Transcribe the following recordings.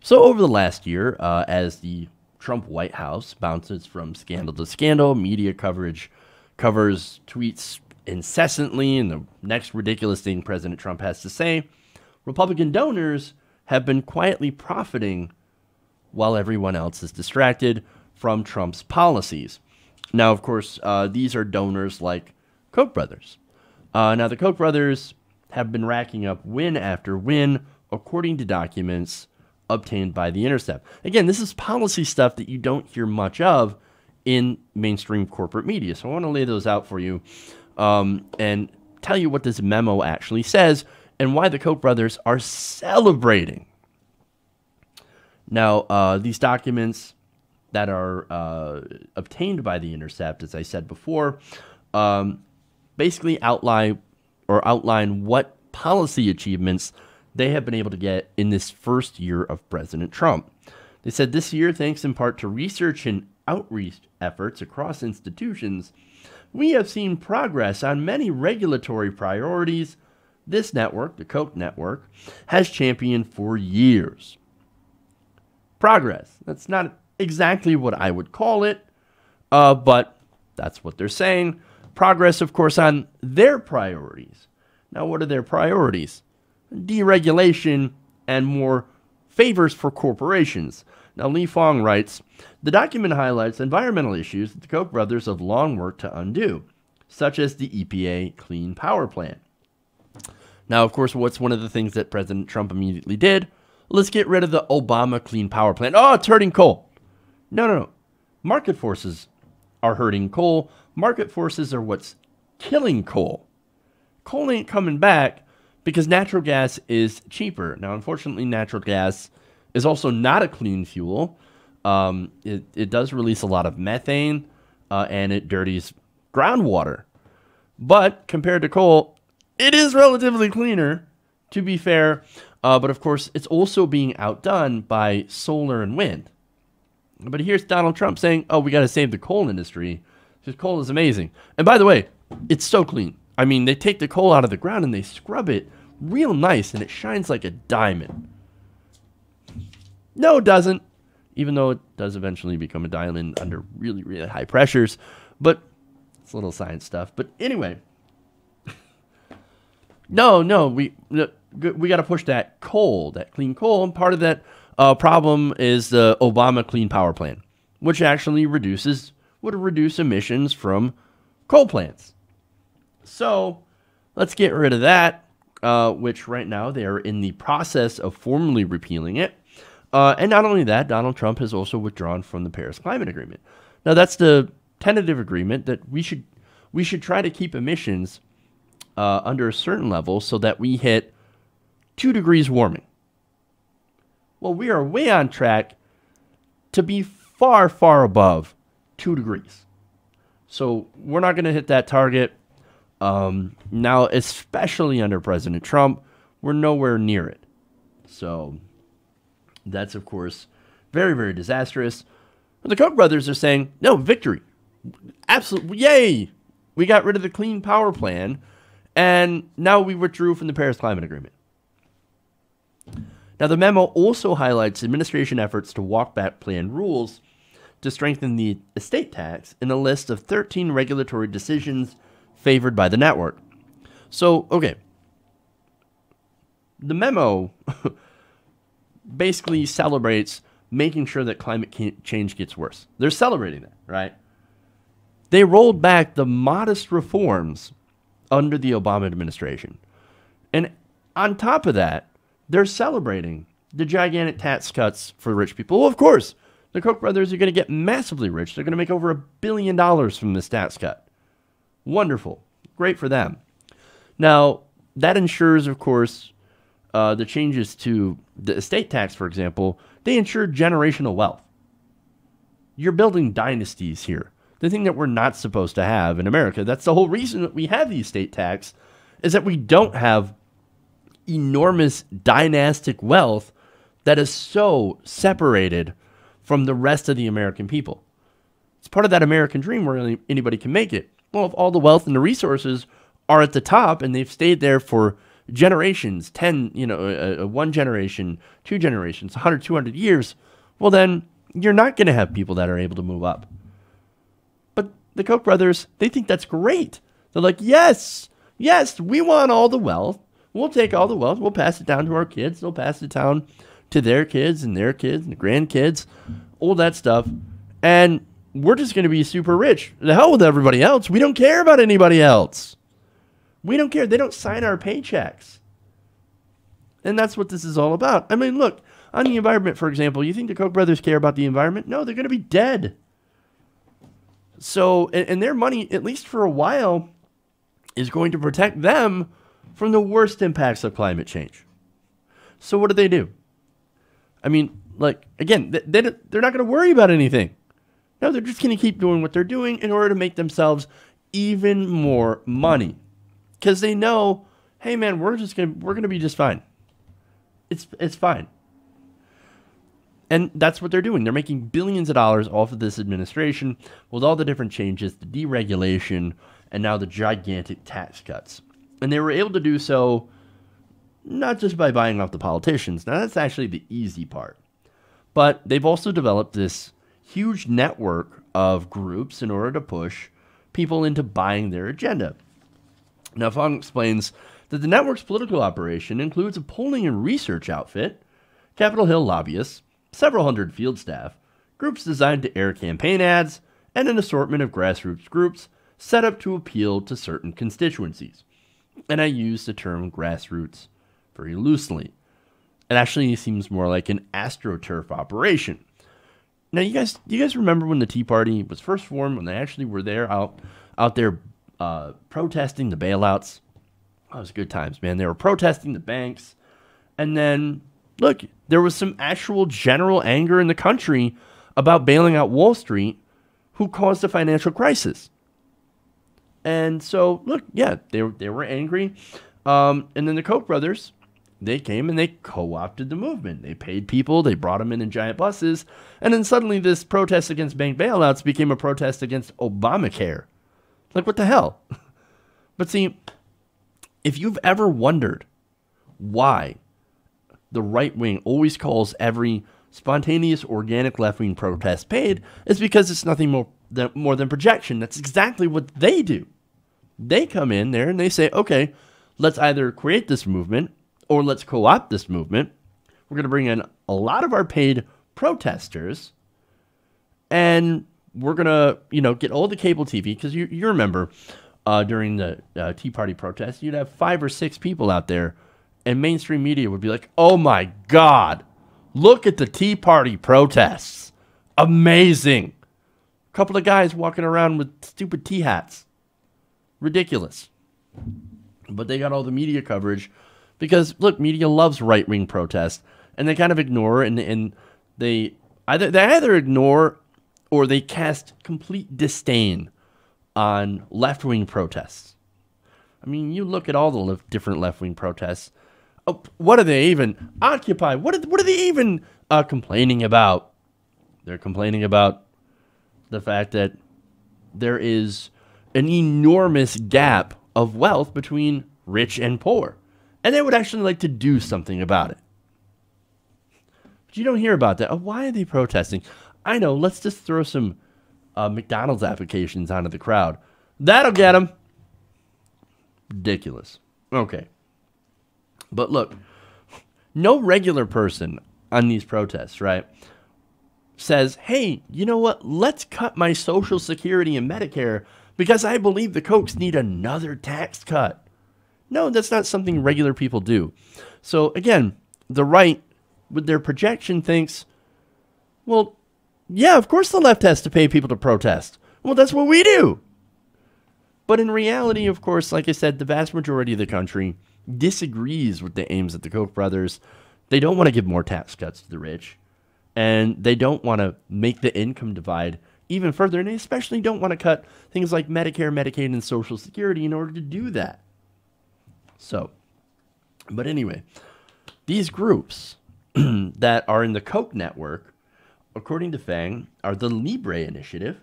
So over the last year, as the Trump White House bounces from scandal to scandal, media coverage covers tweets incessantly, and the next ridiculous thing President Trump has to say, Republican donors have been quietly profiting while everyone else is distracted from Trump's policies. Now, of course, these are donors like Koch brothers. Now, the Koch brothers have been racking up win after win, according to documents obtained by The Intercept. Again, this is policy stuff that you don't hear much of in mainstream corporate media. So I want to lay those out for you and tell you what this memo actually says and why the Koch brothers are celebrating. Now, these documents that are obtained by The Intercept, as I said before, basically outline what policy achievements they have been able to get in this first year of President Trump. They said this year, thanks in part to research and outreach efforts across institutions, we have seen progress on many regulatory priorities this network, the Koch network, has championed for years. Progress. That's not exactly what I would call it, but that's what they're saying. Progress, of course, on their priorities. Now, what are their priorities? Deregulation and more favors for corporations. Now, Li Fong writes, the document highlights environmental issues that the Koch brothers have long worked to undo, such as the EPA Clean Power Plan. Now, of course, what's one of the things that President Trump immediately did? Let's get rid of the Obama Clean Power Plan. Oh, it's hurting coal. No. Market forces are hurting coal. Market forces are what's killing coal. Coal ain't coming back because natural gas is cheaper. Now, unfortunately, natural gas is also not a clean fuel. It does release a lot of methane, and it dirties groundwater. But compared to coal, it is relatively cleaner, to be fair. But of course, it's also being outdone by solar and wind. But here's Donald Trump saying, oh, we got to save the coal industry because coal is amazing. And by the way, it's so clean. I mean, they take the coal out of the ground and they scrub it real nice, and it shines like a diamond. No, it doesn't, even though it does eventually become a diamond under really, really high pressures. But it's a little science stuff. But anyway, no, we got to push that coal, that clean coal, and part of that problem is the Obama Clean Power Plan, which actually would reduce emissions from coal plants. So let's get rid of that, which right now they are in the process of formally repealing it. And not only that, Donald Trump has also withdrawn from the Paris Climate Agreement. Now, that's the tentative agreement that we should try to keep emissions under a certain level so that we hit 2 degrees warming. Well, we are way on track to be far, far above 2 degrees. So we're not going to hit that target. Now, especially under President Trump, we're nowhere near it. So that's, of course, very, very disastrous. The Koch brothers are saying, no, victory. Absolutely. Yay. We got rid of the Clean Power Plan, and now we withdrew from the Paris Climate Agreement. Now, the memo also highlights administration efforts to walk back plan rules to strengthen the estate tax in a list of 13 regulatory decisions favored by the network. So, okay. The memo basically celebrates making sure that climate change gets worse. They're celebrating that, right? They rolled back the modest reforms under the Obama administration. And on top of that, they're celebrating the gigantic tax cuts for rich people. Well, of course, the Koch brothers are going to get massively rich. They're going to make over $1 billion from this tax cut. Wonderful. Great for them. Now, that ensures, of course, the changes to the estate tax, for example, they ensure generational wealth. You're building dynasties here. The thing that we're not supposed to have in America, that's the whole reason that we have the estate tax, is that we don't have enormous dynastic wealth that is so separated from the rest of the American people. It's part of that American dream where anybody can make it. Well, if all the wealth and the resources are at the top and they've stayed there for generations, 10, one generation, 2 generations, 100, 200 years, well, then you're not going to have people that are able to move up. But the Koch brothers, they think that's great. They're like, yes, we want all the wealth. We'll take all the wealth. We'll pass it down to our kids. They'll pass it down to their kids and their kids and grandkids, all that stuff. And we're just going to be super rich. The hell with everybody else. We don't care about anybody else. We don't care. They don't sign our paychecks. And that's what this is all about. I mean, look, on the environment, for example, you think the Koch brothers care about the environment? No, they're going to be dead. So, and their money, at least for a while, is going to protect them from the worst impacts of climate change. So what do? I mean, like, again, they're not going to worry about anything. No, they're just going to keep doing what they're doing in order to make themselves even more money. Because they know, hey, man, we're going to be just fine. It's fine. And that's what they're doing. They're making billions of dollars off of this administration with all the different changes, the deregulation, and now the gigantic tax cuts. And they were able to do so not just by buying off the politicians. Now, that's actually the easy part. But they've also developed this huge network of groups in order to push people into buying their agenda. Now, Fong explains that the network's political operation includes a polling and research outfit, Capitol Hill lobbyists, several hundred field staff, groups designed to air campaign ads, and an assortment of grassroots groups set up to appeal to certain constituencies. And I use the term grassroots very loosely. It actually seems more like an astroturf operation. Now, you guys remember when the Tea Party was first formed, when they actually were there out there protesting the bailouts? That was good times, man. They were protesting the banks. And then, look, there was some actual general anger in the country about bailing out Wall Street, who caused a financial crisis. And so, look, yeah, they were angry. And then the Koch brothers, they came and they co-opted the movement. They paid people, they brought them in giant buses, and then suddenly this protest against bank bailouts became a protest against Obamacare. Like, what the hell? But see, if you've ever wondered why the right wing always calls every spontaneous, organic left-wing protest paid, it's because it's nothing more than projection. That's exactly what they do. They come in there and they say, okay, let's either create this movement or let's co-opt this movement. We're going to bring in a lot of our paid protesters, and we're going to, get all the cable TV, because you remember during the Tea Party protests, you'd have 5 or 6 people out there, and mainstream media would be like, oh my God, look at the Tea Party protests. Amazing. A couple of guys walking around with stupid tea hats. Ridiculous. But they got all the media coverage because, look, media loves right-wing protests, and they kind of ignore, and they either ignore or they cast complete disdain on left-wing protests. I mean, you look at all the different left-wing protests. Oh, what are they even? Occupy. What are they even complaining about? They're complaining about the fact that there is an enormous gap of wealth between rich and poor. And they would actually like to do something about it. But you don't hear about that. Oh, why are they protesting? I know, let's just throw some McDonald's applications onto the crowd. That'll get them. Ridiculous. Okay. But look, no regular person on these protests, right, says, hey, you know what? Let's cut my Social Security and Medicare because I believe the Kochs need another tax cut. No, that's not something regular people do. So again, the right, with their projection, thinks, well, yeah, of course the left has to pay people to protest. Well, that's what we do. But in reality, of course, like I said, the vast majority of the country disagrees with the aims of the Koch brothers. They don't want to give more tax cuts to the rich. And they don't want to make the income divide even further. And they especially don't want to cut things like Medicare, Medicaid, and Social Security in order to do that. So, but anyway, these groups that are in the Koch network, according to Fang, are the Libre Initiative.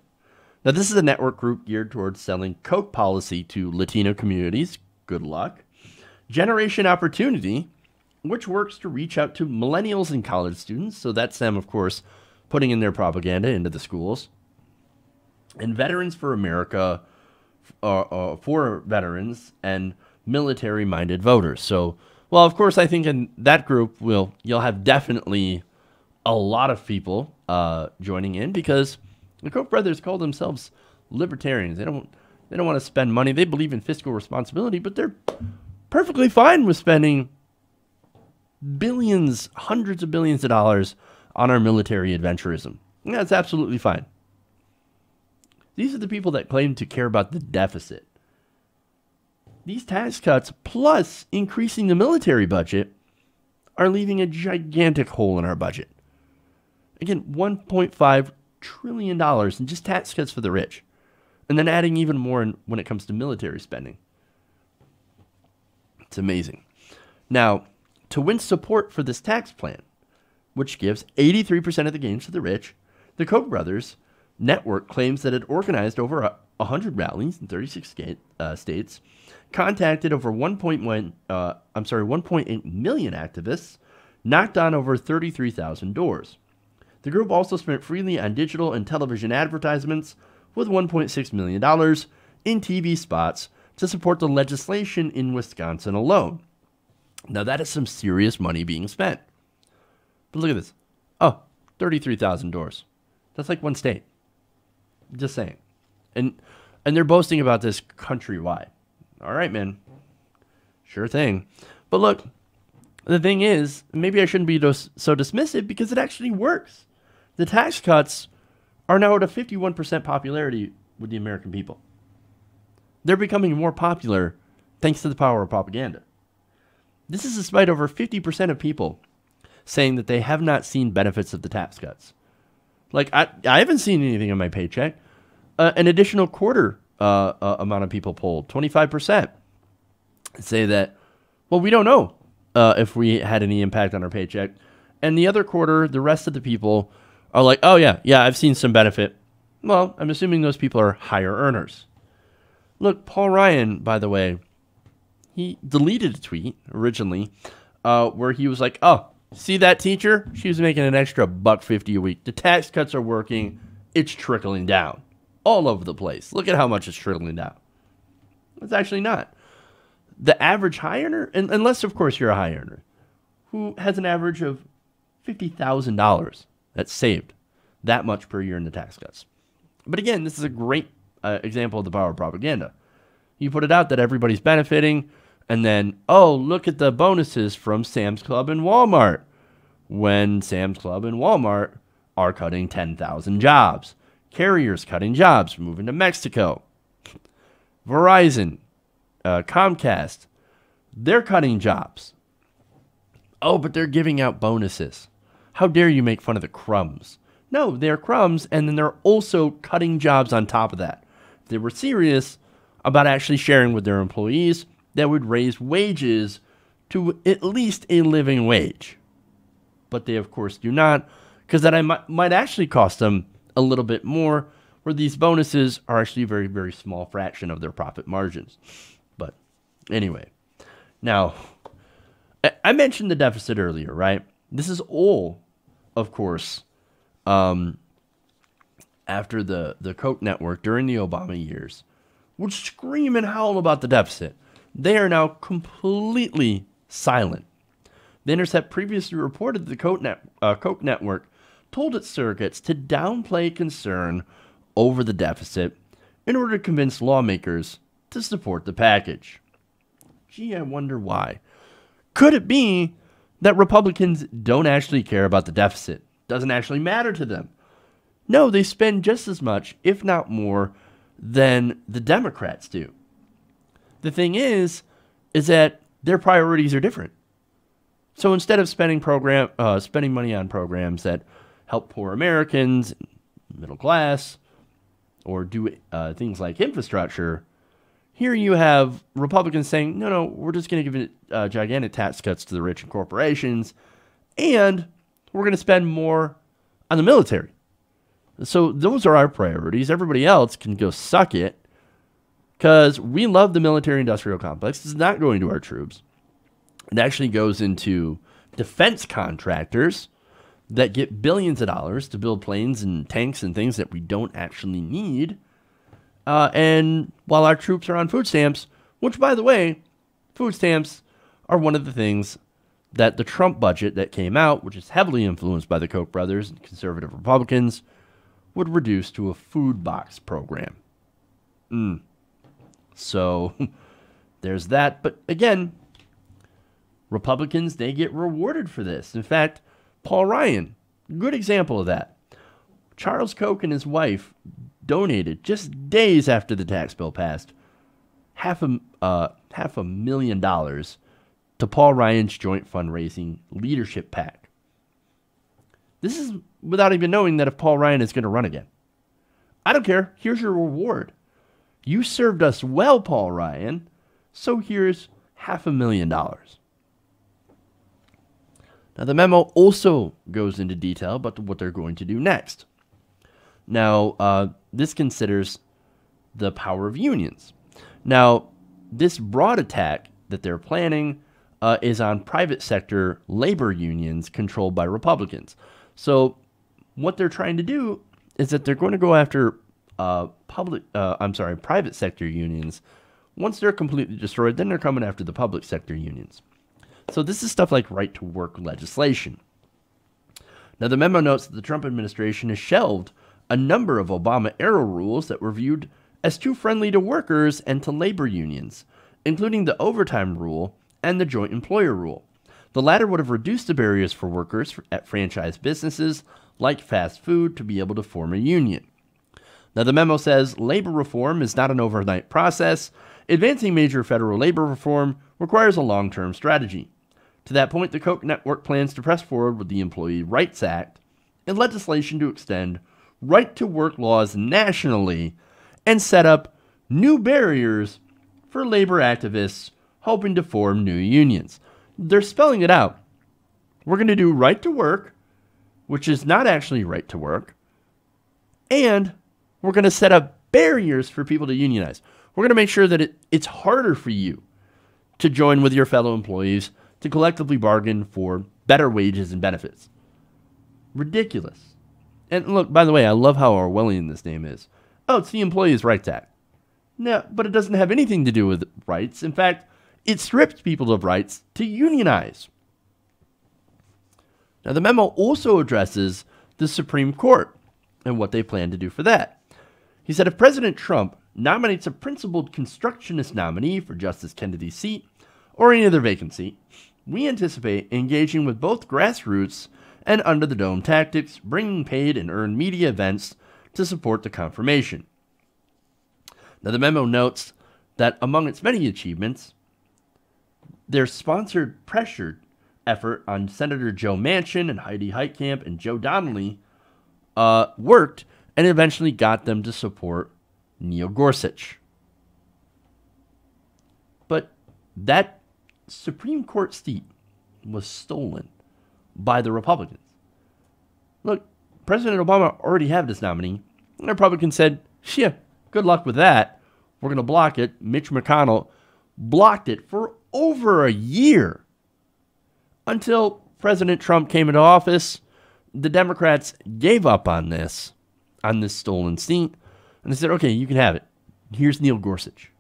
Now, this is a network group geared towards selling Koch policy to Latino communities. Good luck. Generation Opportunity, which works to reach out to millennials and college students. So that's them, of course, putting in their propaganda into the schools. And Veterans for America, for veterans and military-minded voters. So, well, of course, I think in that group, you'll have definitely a lot of people joining in, because the Koch brothers call themselves libertarians. They don't want to spend money. They believe in fiscal responsibility, but they're perfectly fine with spending billions, hundreds of billions of dollars on our military adventurism. That's absolutely fine. These are the people that claim to care about the deficit. These tax cuts, plus increasing the military budget, are leaving a gigantic hole in our budget. Again, $1.5 trillion in just tax cuts for the rich. And then adding even more when it comes to military spending. It's amazing. Now, to win support for this tax plan, which gives 83% of the gains to the rich, the Koch brothers network claims that it organized over 100 rallies in 36 states, contacted over 1.8 million activists, knocked on over 33,000 doors. The group also spent freely on digital and television advertisements, with $1.6 million in TV spots to support the legislation in Wisconsin alone. Now, that is some serious money being spent. But look at this. Oh, 33,000 doors. That's like one state. Just saying. And they're boasting about this countrywide. All right, man. Sure thing. But look, the thing is, maybe I shouldn't be so dismissive, because it actually works. The tax cuts are now at a 51% popularity with the American people. They're becoming more popular thanks to the power of propaganda. This is despite over 50% of people saying that they have not seen benefits of the tax cuts. Like, I haven't seen anything on my paycheck. An additional quarter amount of people polled, 25%, say that, well, we don't know if we had any impact on our paycheck. And the other quarter, the rest of the people are like, oh, yeah, I've seen some benefit. Well, I'm assuming those people are higher earners. Look, Paul Ryan, by the way, he deleted a tweet originally where he was like, oh, see that teacher? She was making an extra $1.50 a week. The tax cuts are working. It's trickling down all over the place. Look at how much it's trickling down. It's actually not. The average high earner, unless, of course, you're a high earner, who has an average of $50,000 that's saved that much per year in the tax cuts. But again, this is a great example of the power of propaganda. You put it out that everybody's benefiting, and then, oh, look at the bonuses from Sam's Club and Walmart, when Sam's Club and Walmart are cutting 10,000 jobs. Carriers cutting jobs, moving to Mexico. Verizon, Comcast, they're cutting jobs. Oh, but they're giving out bonuses. How dare you make fun of the crumbs? No, they're crumbs, and then they're also cutting jobs on top of that. If they were serious about actually sharing with their employees, that would raise wages to at least a living wage. But they, of course, do not, because that might actually cost them a little bit more, where these bonuses are actually a very, very small fraction of their profit margins. But anyway, now, I mentioned the deficit earlier, right? This is all, of course, after the Koch network during the Obama years would scream and howl about the deficit. They are now completely silent. The Intercept previously reported that the Koch network told its surrogates to downplay concern over the deficit in order to convince lawmakers to support the package. Gee, I wonder why. Could it be that Republicans don't actually care about the deficit? Doesn't actually matter to them? No, they spend just as much, if not more, than the Democrats do. The thing is that their priorities are different. So instead of spending money on programs that help poor Americans, middle class, or do things like infrastructure, here you have Republicans saying, no, we're just going to give gigantic tax cuts to the rich and corporations, and we're going to spend more on the military. So those are our priorities. Everybody else can go suck it, because we love the military-industrial complex. It's not going to our troops. It actually goes into defense contractors that get billions of dollars to build planes and tanks and things that we don't actually need. And while our troops are on food stamps, which, by the way, food stamps are one of the things that the Trump budget that came out, which is heavily influenced by the Koch brothers and conservative Republicans, would reduce to a food box program. So there's that. But again, Republicans, they get rewarded for this. In fact, Paul Ryan, good example of that. Charles Koch and his wife donated, just days after the tax bill passed, $500,000 to Paul Ryan's joint fundraising leadership PAC. This is without even knowing that if Paul Ryan is going to run again. I don't care. Here's your reward. You served us well, Paul Ryan, so here's $500,000. Now, the memo also goes into detail about what they're going to do next. Now, this considers the power of unions. Now, this broad attack that they're planning is on private sector labor unions controlled by Republicans. So what they're trying to do is that they're going to go after private sector unions. Once they're completely destroyed, then they're coming after the public sector unions. So this is stuff like right-to-work legislation. Now, the memo notes that the Trump administration has shelved a number of Obama-era rules that were viewed as too friendly to workers and to labor unions, including the overtime rule and the joint employer rule. The latter would have reduced the barriers for workers at franchise businesses like fast food to be able to form a union. Now, the memo says labor reform is not an overnight process. Advancing major federal labor reform requires a long-term strategy. To that point, the Koch network plans to press forward with the Employee Rights Act and legislation to extend right-to-work laws nationally and set up new barriers for labor activists hoping to form new unions. They're spelling it out. We're going to do right to work, which is not actually right to work, and we're going to set up barriers for people to unionize. We're going to make sure that it's harder for you to join with your fellow employees to collectively bargain for better wages and benefits. Ridiculous. And look, by the way, I love how Orwellian this name is. Oh, it's the Employees' Rights Act. No, but it doesn't have anything to do with rights. In fact, it strips people of rights to unionize. Now, the memo also addresses the Supreme Court and what they plan to do for that. He said if President Trump nominates a principled constructionist nominee for Justice Kennedy's seat or any other vacancy, we anticipate engaging with both grassroots and under-the-dome tactics, bringing paid and earned media events to support the confirmation. Now, the memo notes that among its many achievements, their sponsored pressure effort on Senator Joe Manchin and Heidi Heitkamp and Joe Donnelly worked and eventually got them to support Neil Gorsuch. But that Supreme Court seat was stolen by the Republicans. Look, President Obama already had this nominee. And the Republicans said, yeah, good luck with that. We're going to block it. Mitch McConnell blocked it for over a year until President Trump came into office. The Democrats gave up on this stolen seat, and they said, okay, you can have it. Here's Neil Gorsuch,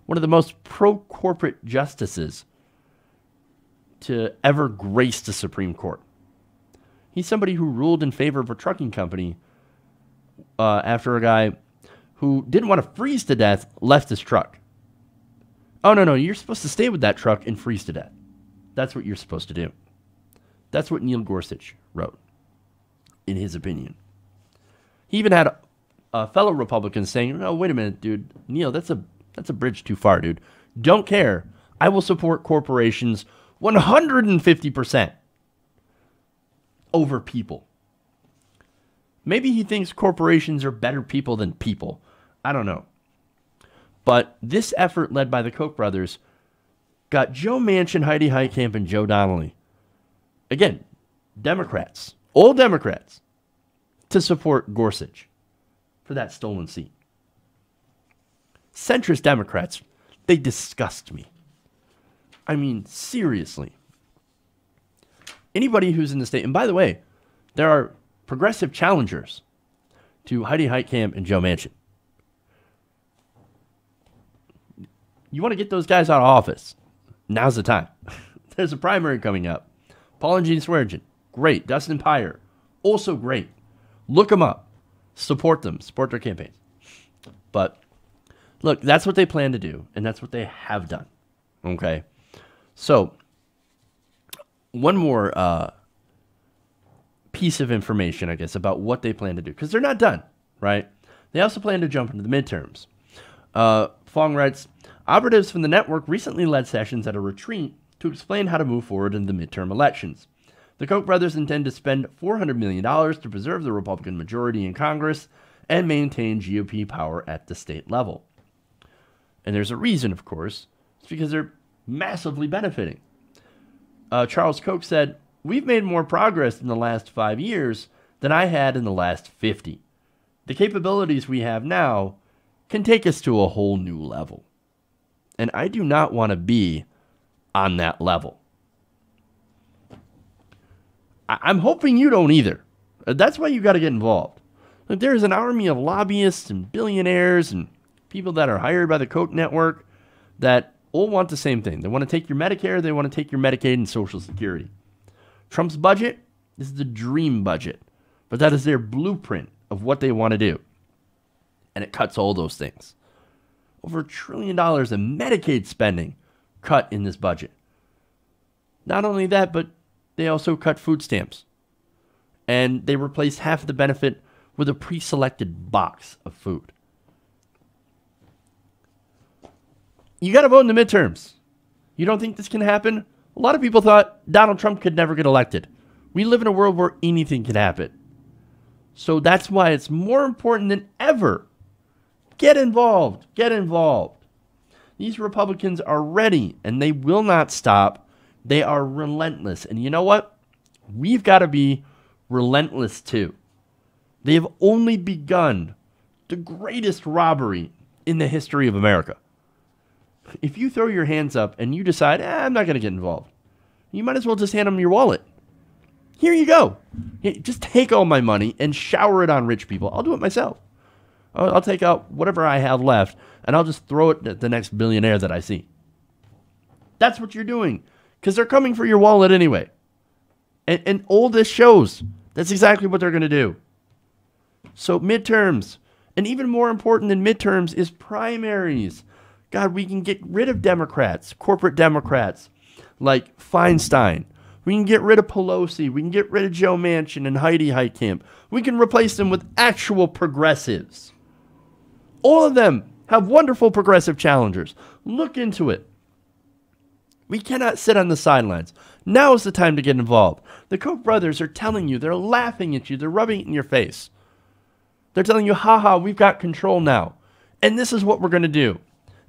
one of the most pro-corporate justices to ever grace the Supreme Court. He's somebody who ruled in favor of a trucking company after a guy who didn't want to freeze to death left his truck. Oh, no, you're supposed to stay with that truck and freeze to death. That's what you're supposed to do. That's what Neil Gorsuch wrote, in his opinion. He even had fellow Republicans saying, "Oh, wait a minute, dude. Neil, that's a bridge too far, dude. Don't care. I will support corporations 150% over people." Maybe he thinks corporations are better people than people. I don't know. But this effort led by the Koch brothers got Joe Manchin, Heidi Heitkamp, and Joe Donnelly, again, Democrats, all Democrats, to support Gorsuch for that stolen seat. Centrist Democrats, they disgust me. I mean, seriously. Anybody who's in the state, and by the way, there are progressive challengers to Heidi Heitkamp and Joe Manchin. You want to get those guys out of office. Now's the time. There's a primary coming up. Paul and Gene Swearengin, great. Dustin Peyer, also great. Look them up. Support them. Support their campaigns. But look, that's what they plan to do, and that's what they have done. Okay? So, one more piece of information, I guess, about what they plan to do, because they're not done, right? They also plan to jump into the midterms. Fong writes, operatives from the network recently led sessions at a retreat to explain how to move forward in the midterm elections. The Koch brothers intend to spend $400 million to preserve the Republican majority in Congress and maintain GOP power at the state level. And there's a reason, of course. It's because they're massively benefiting. Charles Koch said, we've made more progress in the last 5 years than I had in the last 50. The capabilities we have now can take us to a whole new level. And I do not want to be on that level. I'm hoping you don't either. That's why you got to get involved. Look, there's an army of lobbyists and billionaires and people that are hired by the Koch network that all want the same thing. They want to take your Medicare, they want to take your Medicaid and Social Security. Trump's budget is the dream budget, but that is their blueprint of what they want to do. And it cuts all those things. Over $1 trillion in Medicaid spending cut in this budget. Not only that, but they also cut food stamps. And they replaced half of the benefit with a pre-selected box of food. You got to vote in the midterms. You don't think this can happen? A lot of people thought Donald Trump could never get elected. We live in a world where anything can happen. So that's why it's more important than ever. Get involved. Get involved. These Republicans are ready, and they will not stop. They are relentless. And you know what? We've got to be relentless too. They have only begun the greatest robbery in the history of America. If you throw your hands up and you decide, I'm not going to get involved, you might as well just hand them your wallet. Here you go. Just take all my money and shower it on rich people. I'll do it myself. I'll take out whatever I have left, and I'll just throw it at the next billionaire that I see. That's what you're doing, because they're coming for your wallet anyway. And all this shows that's exactly what they're going to do. So midterms, and even more important than midterms is primaries. God, we can get rid of Democrats, corporate Democrats, like Feinstein. We can get rid of Pelosi. We can get rid of Joe Manchin and Heidi Heitkamp. We can replace them with actual progressives. All of them have wonderful progressive challengers. Look into it. We cannot sit on the sidelines. Now is the time to get involved. The Koch brothers are telling you, they're laughing at you, they're rubbing it in your face. They're telling you, haha, we've got control now. And this is what we're going to do.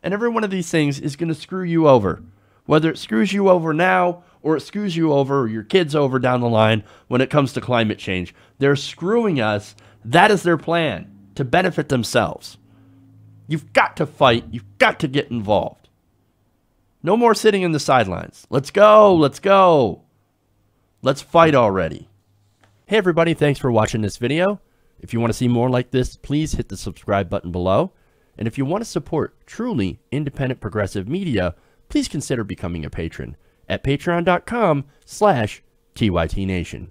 And every one of these things is going to screw you over. Whether it screws you over now or it screws you over or your kids over down the line when it comes to climate change. They're screwing us. That is their plan, to benefit themselves. You've got to fight. You've got to get involved. No more sitting in the sidelines. Let's go. Let's go. Let's fight already. Hey, everybody. Thanks for watching this video. If you want to see more like this, please hit the subscribe button below. And if you want to support truly independent progressive media, please consider becoming a patron at patreon.com/TYTNation.